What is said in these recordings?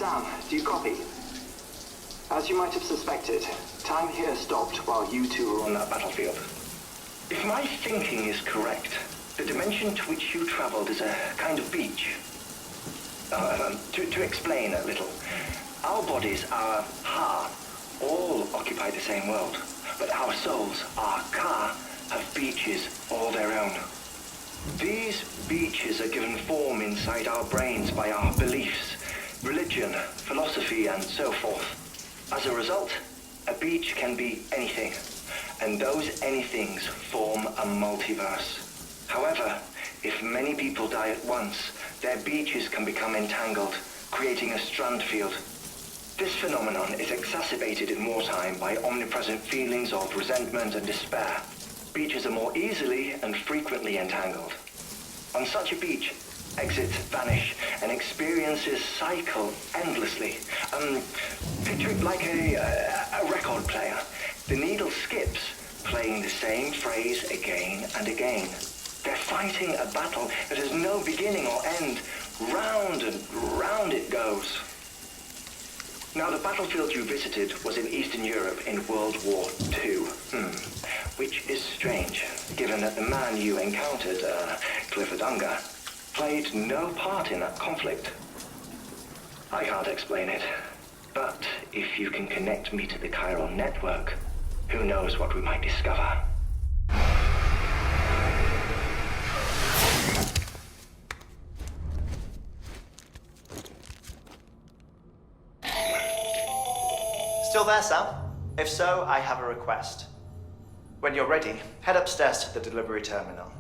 Sam, do you copy? As you might have suspected, time here stopped while you two were on that battlefield. If my thinking is correct, the dimension to which you traveled is a kind of beach. To explain a little, our bodies, our ha, all occupy the same world, but our souls, our ka, have beaches all their own. These beaches are given form inside our brains by our beliefs, religion, philosophy, and so forth. As a result, a beach can be anything, and those anythings form a multiverse. However, if many people die at once, their beaches can become entangled, creating a strand field. This phenomenon is exacerbated in wartime by omnipresent feelings of resentment and despair. Beaches are more easily and frequently entangled. On such a beach, exits vanish and experiences cycle endlessly. Picture it like a record player. The needle skips, playing the same phrase again and again. They're fighting a battle that has no beginning or end. Round and round it goes. Now, the battlefield you visited was in Eastern Europe in World War II. Which is strange, given that the man you encountered, Clifford Unger, played no part in that conflict. I can't explain it, but if you can connect me to the chiral network, who knows what we might discover. Still there, Sam? If so, I have a request. When you're ready, head upstairs to the delivery terminal.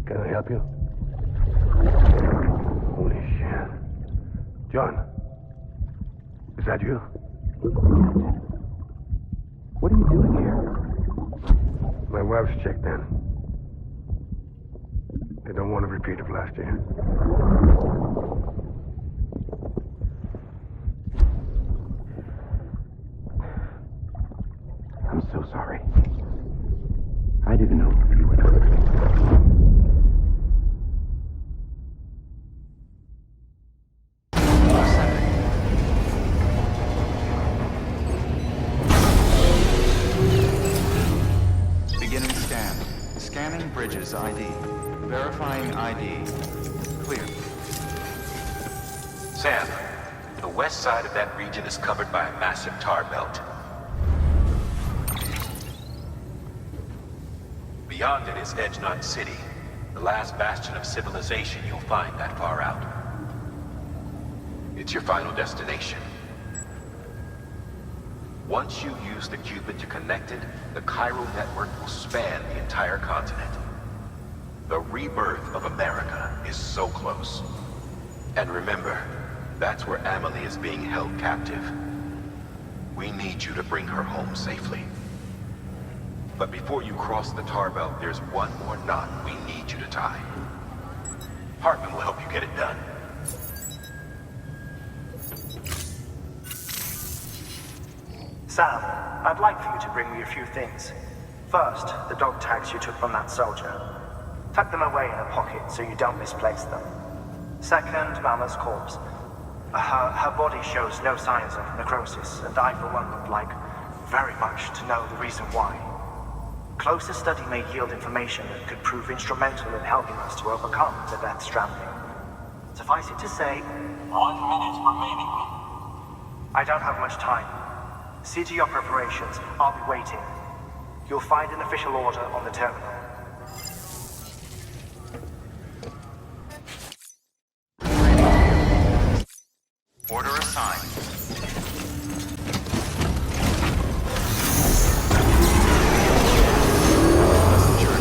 Can I help you? Holy shit. John, is that you? What are you doing here? My wife's checked in. They don't want to repeat of last year. I'm so sorry. I didn't know you were coming. Beginning scan. Scanning Bridges ID. Verifying ID. Clear. Sam, the west side of that region is covered by a massive tar belt. Beyond it is Edgenot City, the last bastion of civilization you'll find that far out. It's your final destination. Once you use the Cupid to connect it, the chiral network will span the entire continent. The rebirth of America is so close. And remember, that's where Amelie is being held captive. We need you to bring her home safely. But before you cross the tar belt, there's one more knot we need you to tie. Heartman will help you get it done. Sam, I'd like for you to bring me a few things. First, the dog tags you took from that soldier. Tuck them away in a pocket so you don't misplace them. Second, Mama's corpse. Her body shows no signs of necrosis, and I for one would like very much to know the reason why. Closer study may yield information that could prove instrumental in helping us to overcome the Death Stranding. Suffice it to say, 1 minute remaining. I don't have much time. See to your preparations. I'll be waiting. You'll find an official order on the terminal. Order assigned. Messenger.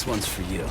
This one's for you.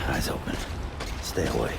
Eyes open. Stay awake.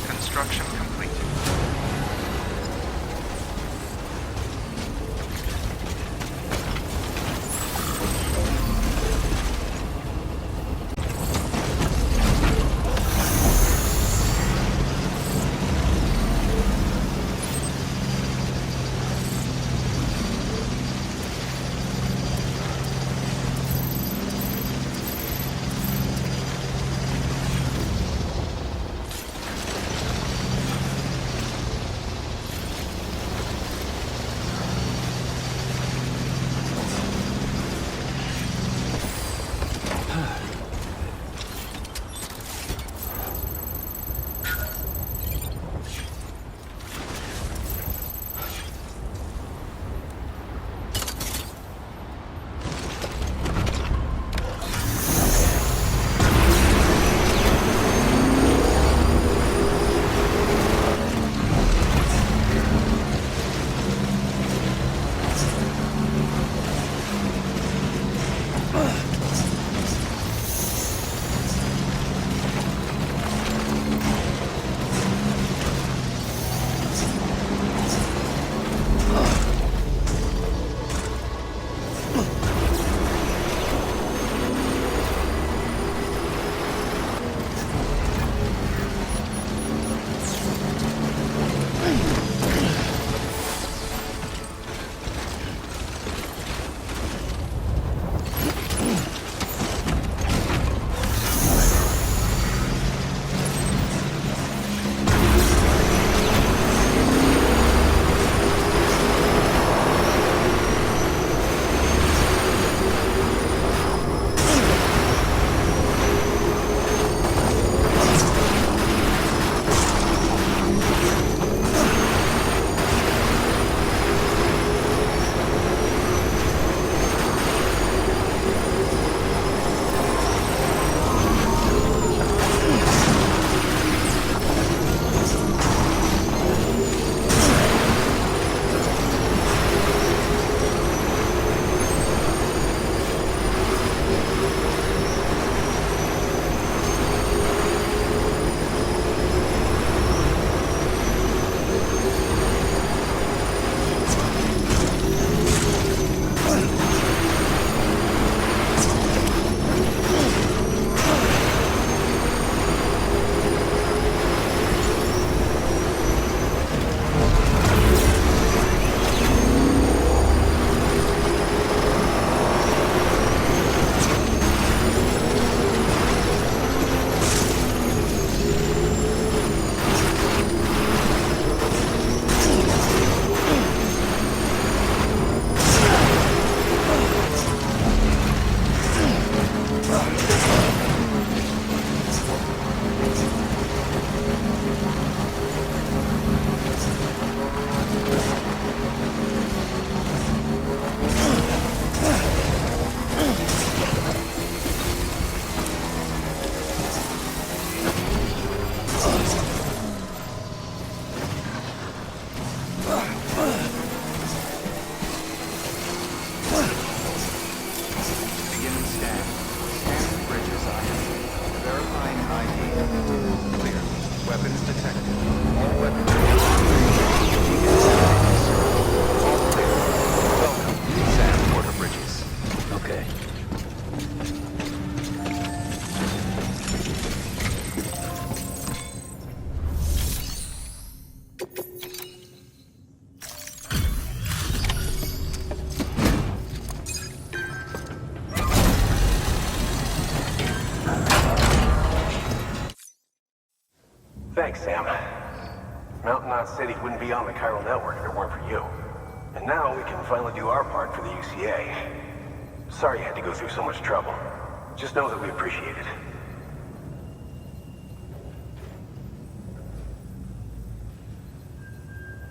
Construction complete. Weapons detected. All weapons all clear. Welcome, Sam Porter Bridges. Okay. Thanks, Sam. Mountain Knot City wouldn't be on the chiral network if it weren't for you. And now we can finally do our part for the UCA. Sorry you had to go through so much trouble. Just know that we appreciate it.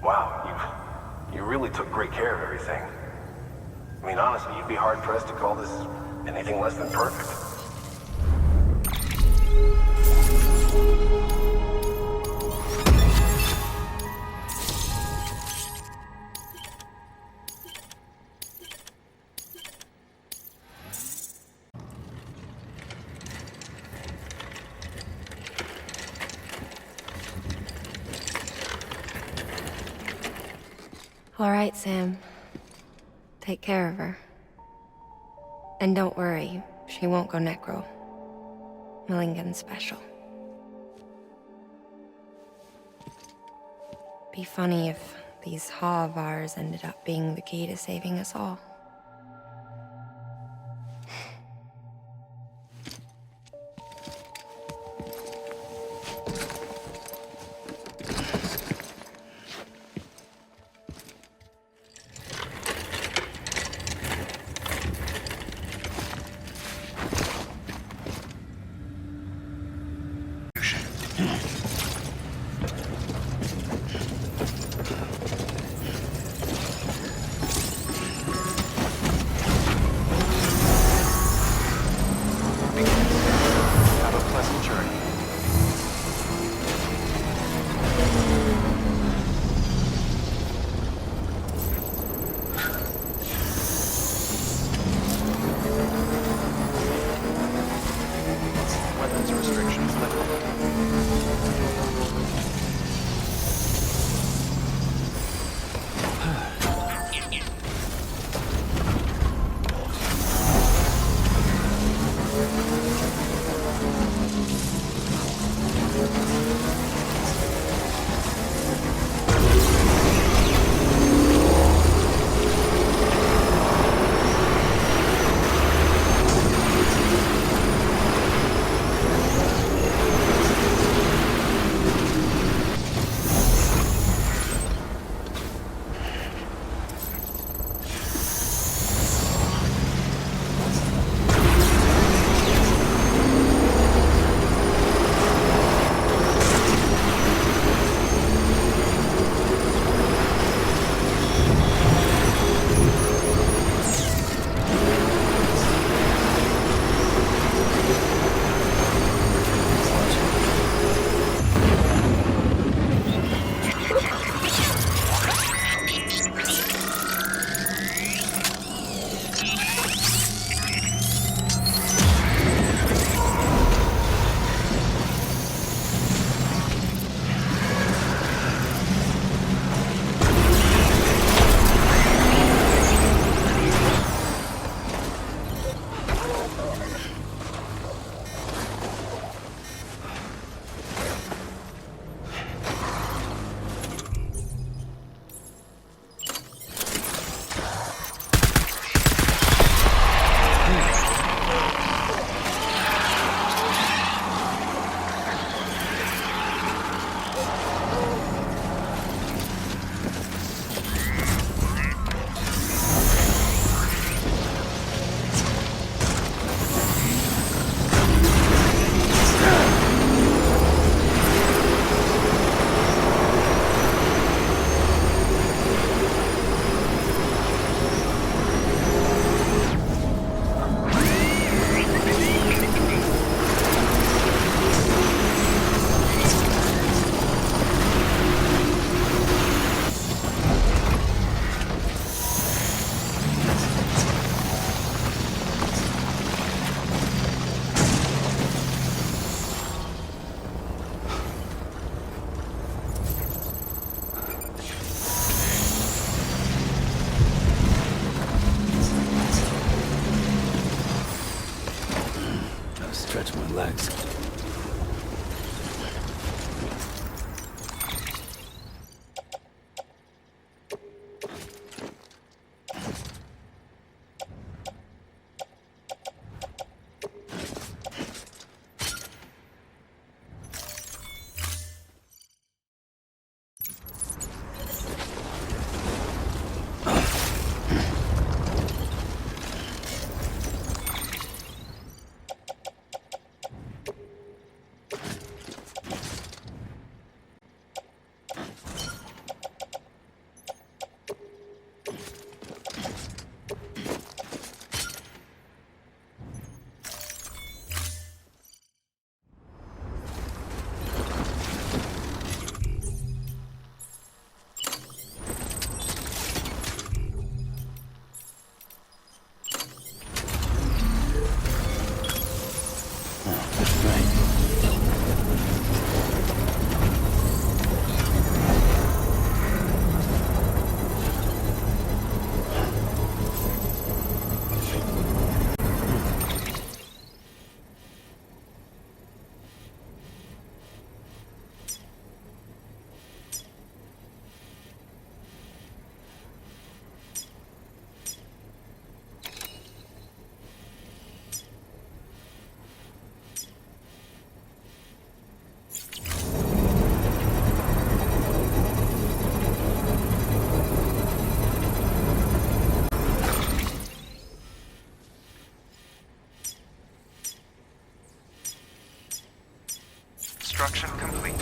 Wow, you really took great care of everything. I mean, honestly, you'd be hard-pressed to call this anything less than perfect. All right, Sam. Take care of her. And don't worry, she won't go necro. Milligan's special. Be funny if these Ha of ours ended up being the key to saving us all. watch my legs. Construction complete.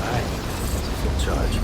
Alright, full charge.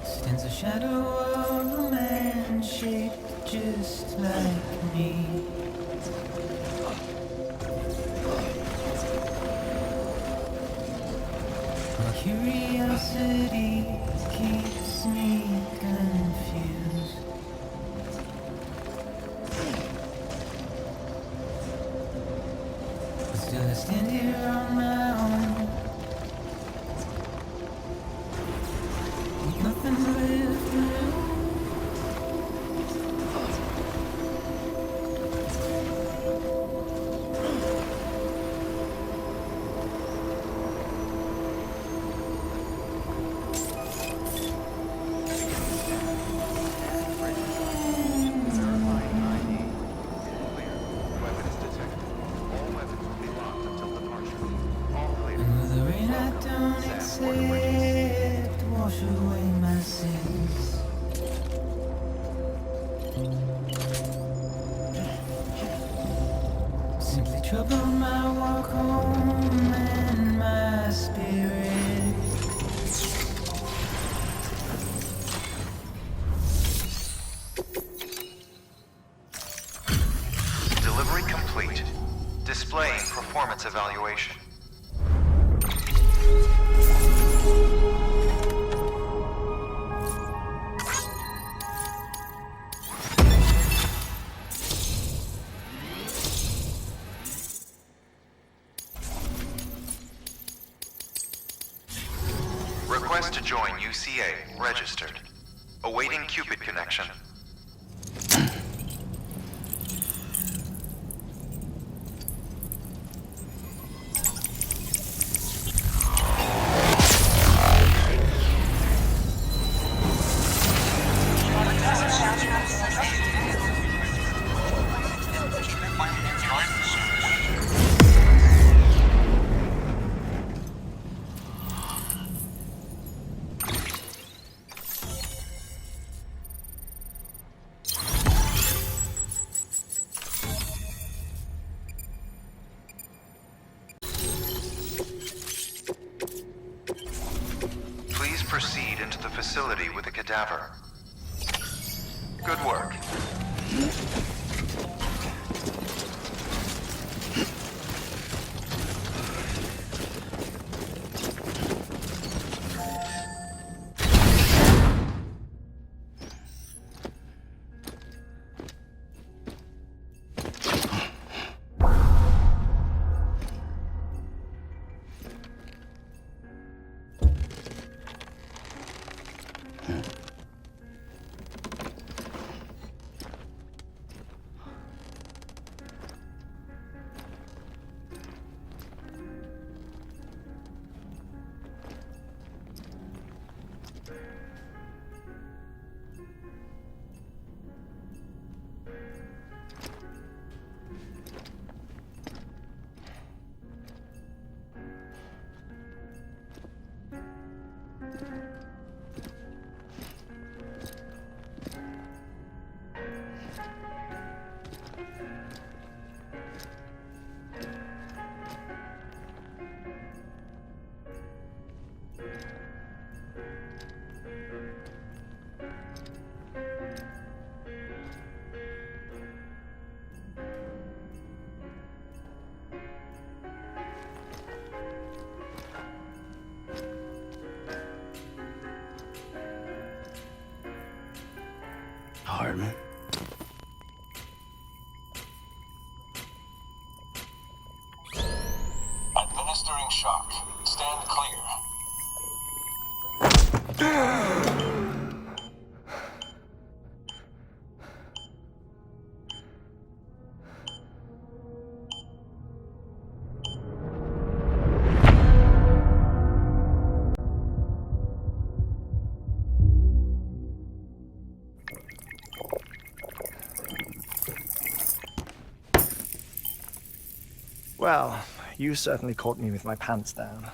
Stands a shadow of a man shaped just like me. My curiosity keeps me confused. But still I stand here on my own, with nothing left. troubled my walk home and my spirit. Delivery complete. Displaying performance evaluation. Request to join UCA. Registered. Awaiting Cupid connection. Please proceed into the facility with the cadaver. Good work. Heartman? Administering shock. Stand clear. Well, you certainly caught me with my pants down.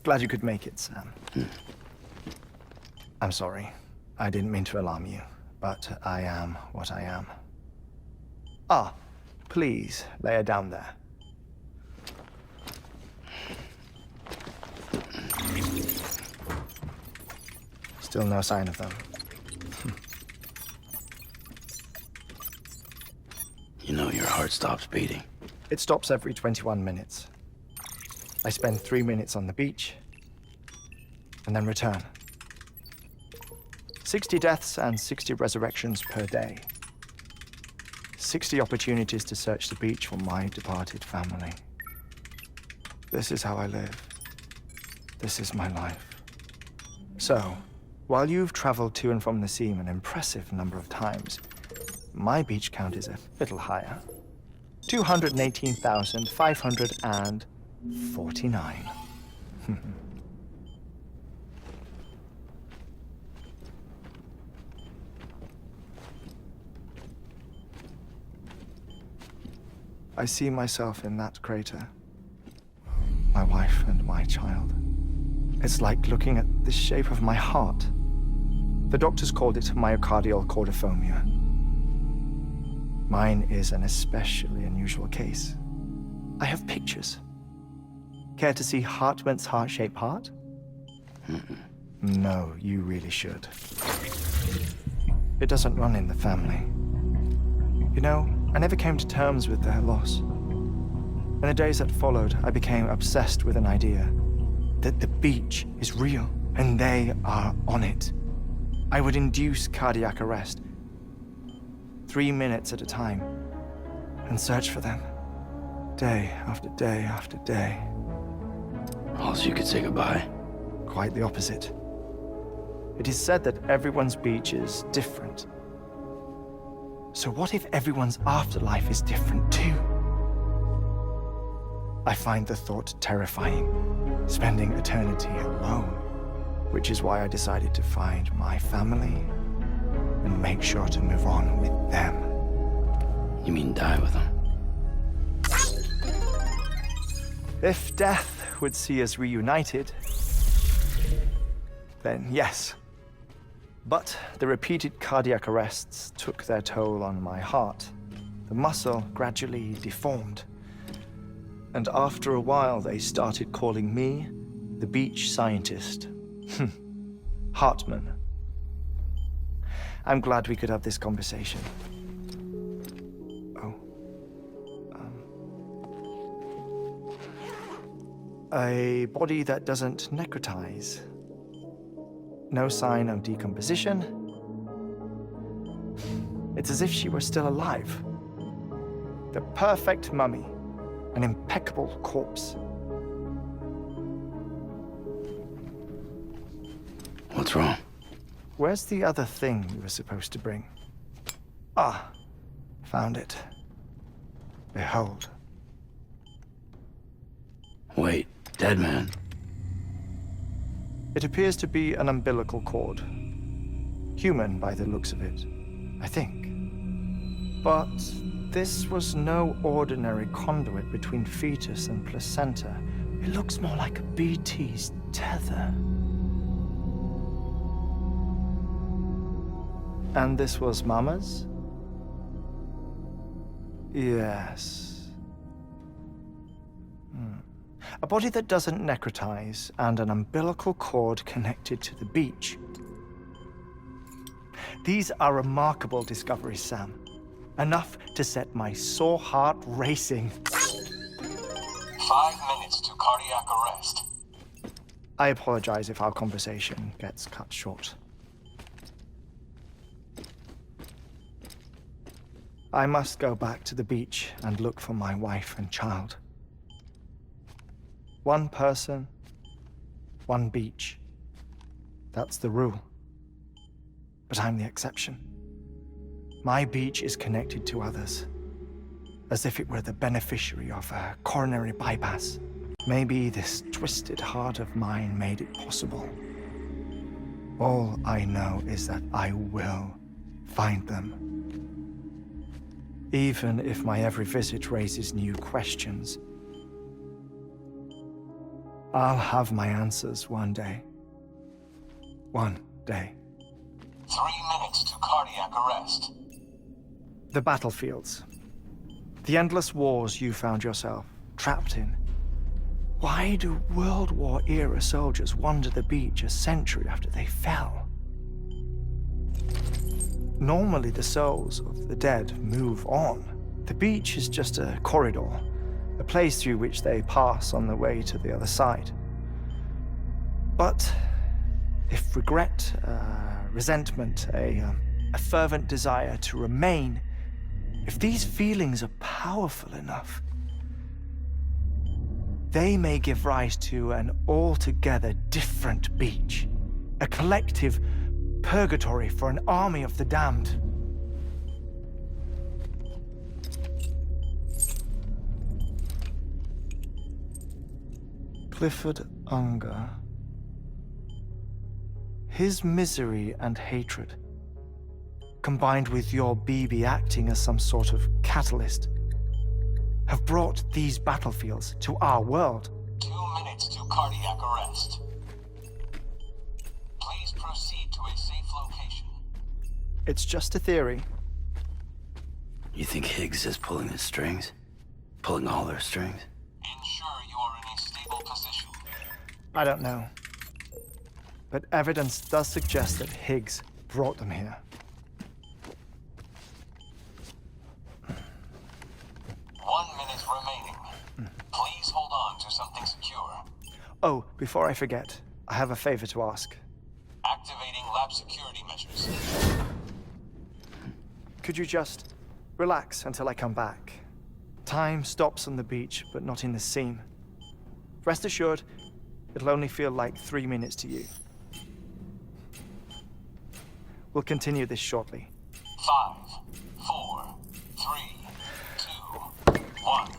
Glad you could make it, Sam. I'm sorry. I didn't mean to alarm you, but I am what I am. Ah, please, lay her down there. Still no sign of them. You know your heart stops beating. It stops every 21 minutes. I spend 3 minutes on the beach, and then return. 60 deaths and 60 resurrections per day. 60 opportunities to search the beach for my departed family. This is how I live. This is my life. So, while you've traveled to and from the scene an impressive number of times, my beach count is a little higher. 218,549. I see myself in that crater. My wife and my child. It's like looking at the shape of my heart. The doctors called it myocardial cordiformia. Mine is an especially unusual case. I have pictures. Care to see Heartman's heart-shaped heart? No, you really should. It doesn't run in the family. You know, I never came to terms with their loss. In the days that followed, I became obsessed with an idea that the beach is real and they are on it. I would induce cardiac arrest, 3 minutes at a time, and search for them, day after day after day. Also, you could say goodbye. Quite the opposite. It is said that everyone's beach is different. So what if everyone's afterlife is different too? I find the thought terrifying, spending eternity alone, which is why I decided to find my family and make sure to move on with them. You mean die with them? If death would see us reunited, then yes. But the repeated cardiac arrests took their toll on my heart. The muscle gradually deformed. And after a while, they started calling me the beach scientist. Heartman. I'm glad we could have this conversation. A body that doesn't necrotize. No sign of decomposition. It's as if she were still alive. The perfect mummy. An impeccable corpse. What's wrong? Where's the other thing you were supposed to bring? Ah, found it. Behold. Wait, dead man. It appears to be an umbilical cord. Human by the looks of it, I think. But this was no ordinary conduit between fetus and placenta. It looks more like a BT's tether. And this was Mama's? Yes. A body that doesn't necrotize and an umbilical cord connected to the beach. These are remarkable discoveries, Sam. Enough to set my sore heart racing. 5 minutes to cardiac arrest. I apologize if our conversation gets cut short. I must go back to the beach and look for my wife and child. One person, one beach. That's the rule. But I'm the exception. My beach is connected to others, as if it were the beneficiary of a coronary bypass. Maybe this twisted heart of mine made it possible. All I know is that I will find them. Even if my every visit raises new questions, I'll have my answers one day. One day. 3 minutes to cardiac arrest. The battlefields. The endless wars you found yourself trapped in. Why do World War-era soldiers wander the beach a century after they fell? Normally, the souls of the dead move on. The beach is just a corridor, a place through which they pass on the way to the other side. But if regret, resentment, a fervent desire to remain, if these feelings are powerful enough, they may give rise to an altogether different beach, a collective purgatory for an army of the damned. Clifford Unger. His misery and hatred, combined with your BB acting as some sort of catalyst, have brought these battlefields to our world. 2 minutes to cardiac arrest. Please proceed to a safe location. It's just a theory. You think Higgs is pulling the strings? Pulling all their strings? Ensure you are in a stable position. I don't know. But evidence does suggest that Higgs brought them here. 1 minute remaining. Please hold on to something secure. Oh, before I forget, I have a favor to ask. Activating lab security measures. Could you just relax until I come back? Time stops on the beach, but not in the scene. Rest assured, it'll only feel like 3 minutes to you. We'll continue this shortly. 5, 4, 3, 2, 1.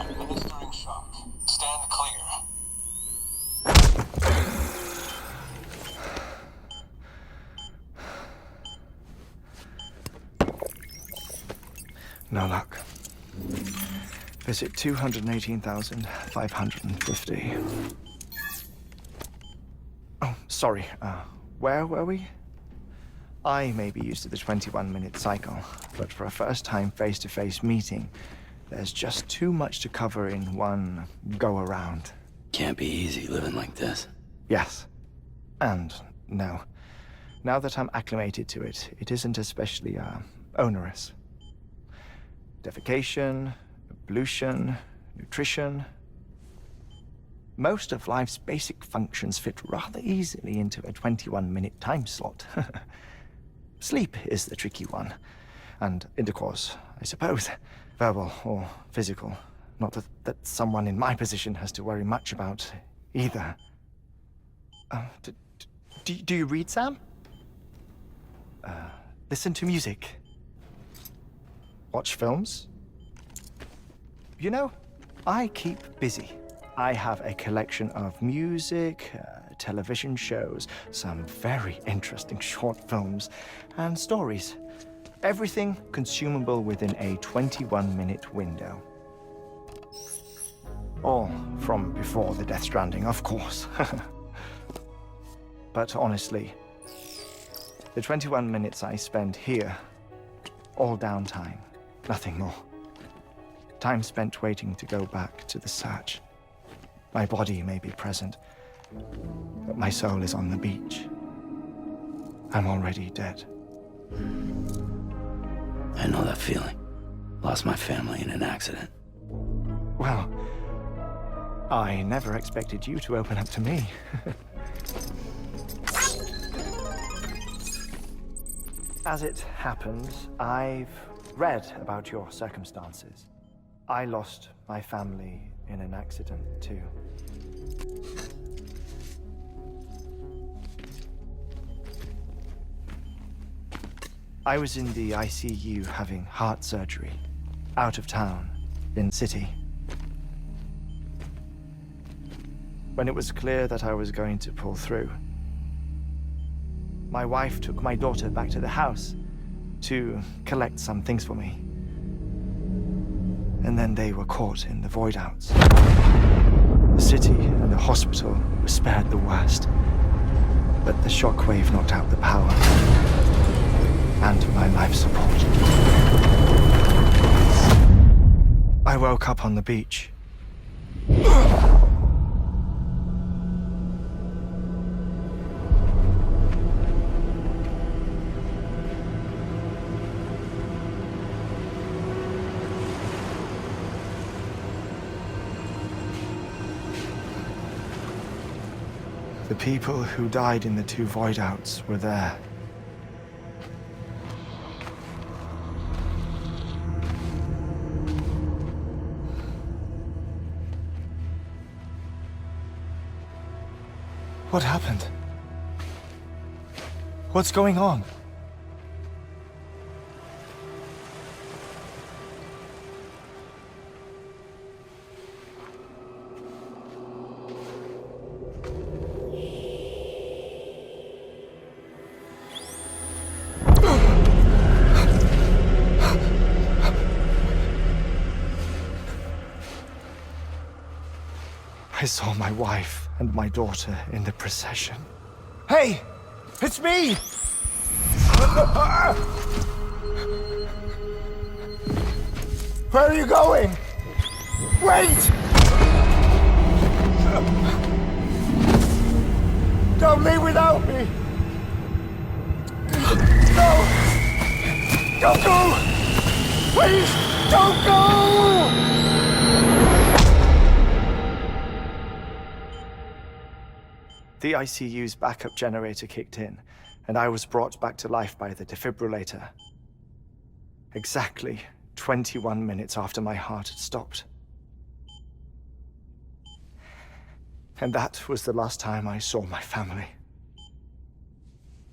Administering shock. Stand clear. No luck. Visit 218,550. Oh, sorry. Where were we? I may be used to the 21-minute cycle, but for a first-time face-to-face meeting, there's just too much to cover in one go-around. Can't be easy living like this. Yes. And no. Now that I'm acclimated to it, it isn't especially, onerous. Defecation, ablution, nutrition. Most of life's basic functions fit rather easily into a 21-minute time slot. Sleep is the tricky one. And intercourse, I suppose. Verbal or physical. Not that someone in my position has to worry much about either. Do you read, Sam? Listen to music. Watch films? You know, I keep busy. I have a collection of music, television shows, some very interesting short films, and stories. Everything consumable within a 21-minute window. All from before the Death Stranding, of course. But honestly, the 21 minutes I spend here, all downtime, nothing more. Time spent waiting to go back to the search. My body may be present, but my soul is on the beach. I'm already dead. I know that feeling. Lost my family in an accident. Well, I never expected you to open up to me. As it happens, I've read about your circumstances. I lost my family in an accident, too. I was in the ICU having heart surgery, out of town, in city. When it was clear that I was going to pull through, my wife took my daughter back to the house to collect some things for me. And then they were caught in the void outs. The city and the hospital were spared the worst, but the shockwave knocked out the power and my life support. I woke up on the beach. The people who died in the 2 void outs were there. What happened? What's going on? I saw my wife and my daughter in the procession. Hey! It's me! Where are you going? Wait! Don't leave without me! No! Don't go! Please, don't go! The ICU's backup generator kicked in, and I was brought back to life by the defibrillator. Exactly 21 minutes after my heart had stopped. And that was the last time I saw my family.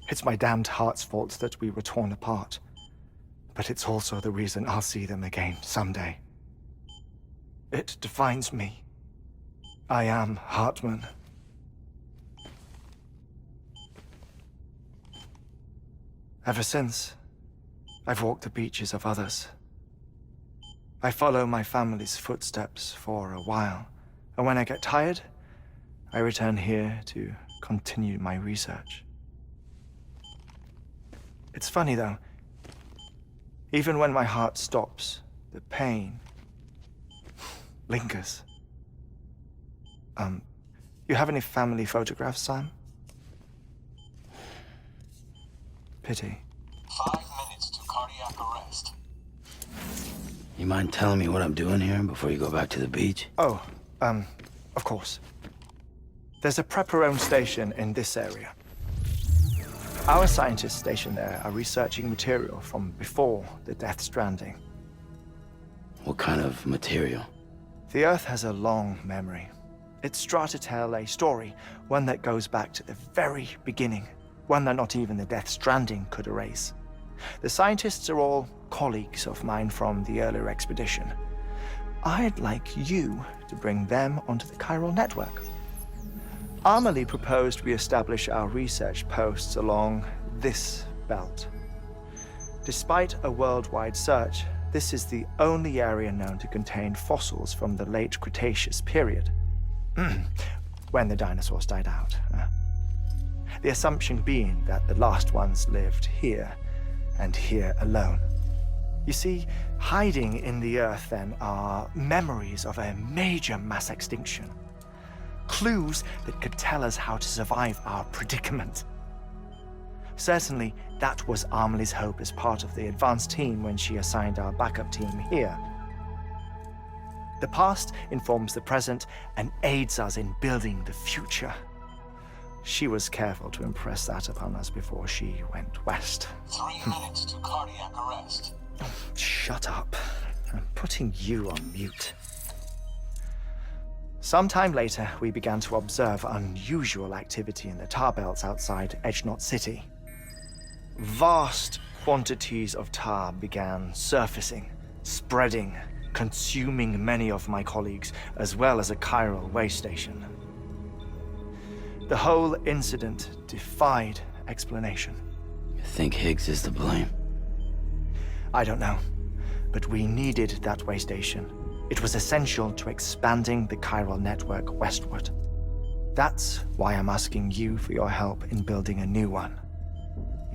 It's my damned heart's fault that we were torn apart, but it's also the reason I'll see them again someday. It defines me. I am Heartman. Ever since, I've walked the beaches of others. I follow my family's footsteps for a while, and when I get tired, I return here to continue my research. It's funny though, even when my heart stops, the pain lingers. You have any family photographs, Sam? Pity. 5 minutes to cardiac arrest. You mind telling me what I'm doing here before you go back to the beach? Oh, of course. There's a prepper-owned station in this area. Our scientists stationed there are researching material from before the Death Stranding. What kind of material? The Earth has a long memory. It's trying to tell a story, one that goes back to the very beginning, one that not even the Death Stranding could erase. The scientists are all colleagues of mine from the earlier expedition. I'd like you to bring them onto the chiral network. Amelie proposed we establish our research posts along this belt. Despite a worldwide search, this is the only area known to contain fossils from the late Cretaceous period, when the dinosaurs died out. The assumption being that the last ones lived here, and here alone. You see, hiding in the earth then are memories of a major mass extinction. Clues that could tell us how to survive our predicament. Certainly, that was Amelie's hope as part of the advanced team when she assigned our backup team here. The past informs the present and aids us in building the future. She was careful to impress that upon us before she went west. 3 minutes to cardiac arrest. Oh, shut up. I'm putting you on mute. Sometime later, we began to observe unusual activity in the tar belts outside Edgnot City. Vast quantities of tar began surfacing, spreading, consuming many of my colleagues, as well as a chiral way station. The whole incident defied explanation. You think Higgs is to blame? I don't know, but we needed that way station. It was essential to expanding the chiral network westward. That's why I'm asking you for your help in building a new one.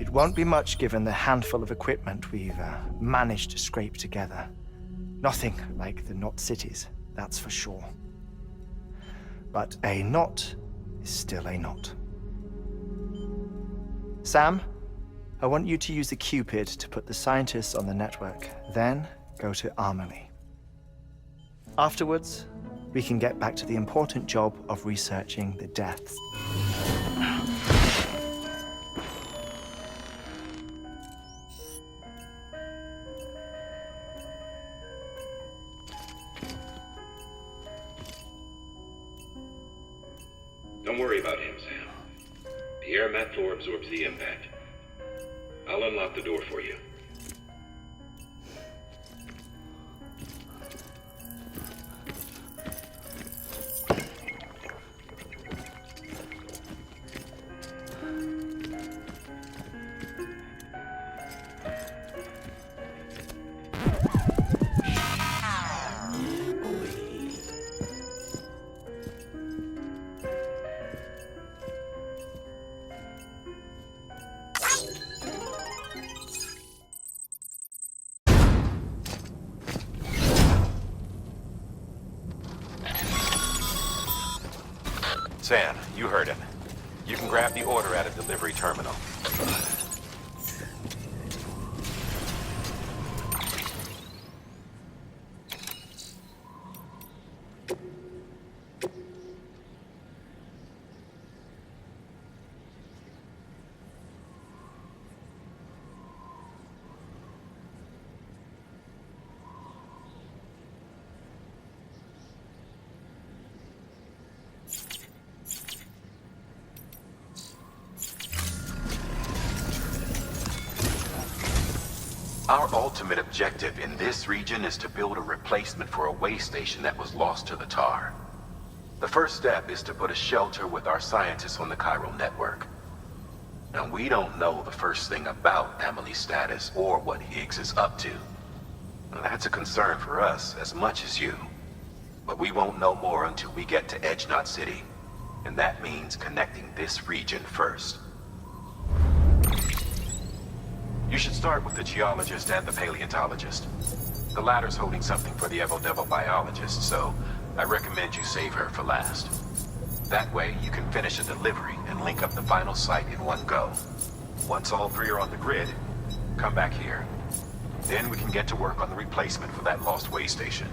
It won't be much given the handful of equipment we've managed to scrape together. Nothing like the knot cities, that's for sure. But a knot is still a knot. Sam, I want you to use the Cupid to put the scientists on the network, then go to Amelie. Afterwards, we can get back to the important job of researching the deaths. Don't worry about him, Sam. The air mat floor absorbs the impact. I'll unlock the door for you. Sam, you heard him. You can grab the order at a delivery terminal. Our ultimate objective in this region is to build a replacement for a way station that was lost to the tar. The first step is to put a shelter with our scientists on the chiral network. Now, we don't know the first thing about Amelie's status or what Higgs is up to. Now, that's a concern for us as much as you. But we won't know more until we get to Edgnot City. And that means connecting this region first. You should start with the geologist and the paleontologist. The latter's holding something for the Evo-Devo biologist, so I recommend you save her for last. That way, you can finish a delivery and link up the final site in one go. Once all three are on the grid, come back here. Then we can get to work on the replacement for that lost way station.